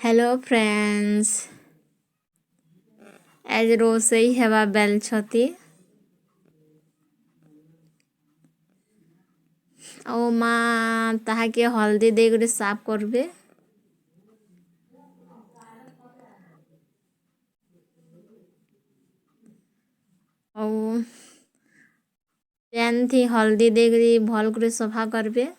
Hello friends, आज रोषेई हेबा bell छती ओ माँ ताहाके हल्दी देकर साफ करबे। और पैन थी हल्दी देकर भल कर सफा करबे।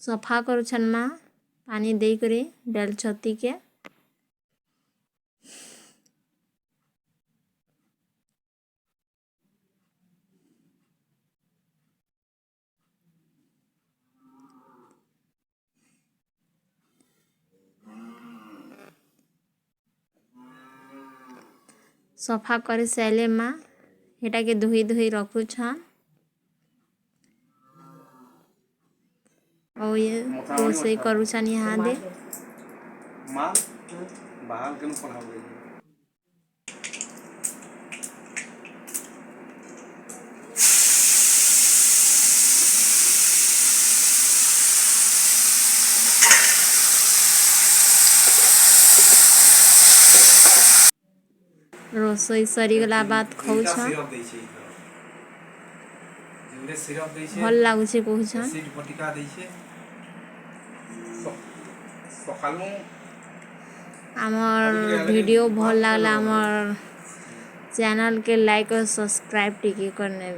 सफा करुछन माँ पानी देकर बेल छती के। सफा कर सारे माँ हेटा के धोई धोई रखुछन। और ये रोषेई करुछन यहाँ दे। माँ बाहर के पढ़ाओगे रोषेई सरीगला बाद खाउछन भल लागुछे कहूछन। आमर वीडियो भल लागला आमर चैनल के लाइक और सब्सक्राइब टिके करने।